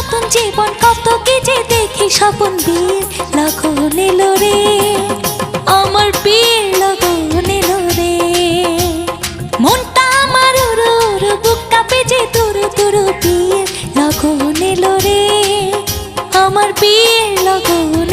নতুন জীবন কত কি যে দেখি স্বপন বিয়ের লগন এলো রে আমার বিয়ের লগন এলো রে মনটা আমার উড়ু উড়ু বুক কাঁপে যে তুরু তুরু বিয়ের লগন এলো রে আমার বিয়ের লগন